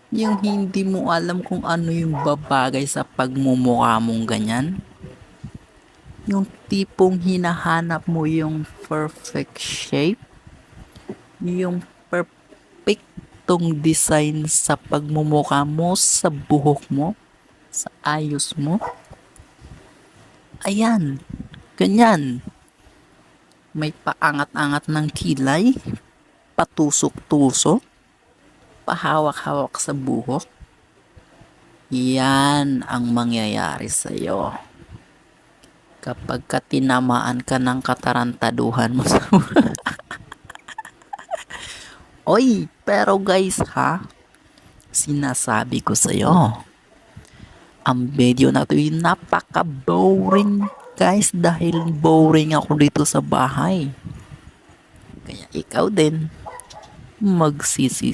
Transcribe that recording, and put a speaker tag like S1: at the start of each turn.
S1: Yung hindi mo alam kung ano yung babagay sa pagmumukha mong ganyan. Yung tipong hinahanap mo yung perfect shape, yung perfectong design sa pagmumukha mo, sa buhok mo, sa ayos mo. Ayan, ganyan. May paangat-angat ng kilay, patusok-tusok, pahawak-hawak sa buhok. Yan ang mangyayari sa'yo kapag tinamaan ka ng katarantaduhan mo sa Oy, pero guys ha, sinasabi ko sa'yo, ang video na to ay napaka-boring guys dahil boring ako dito sa bahay. Kaya ikaw din, magsisisi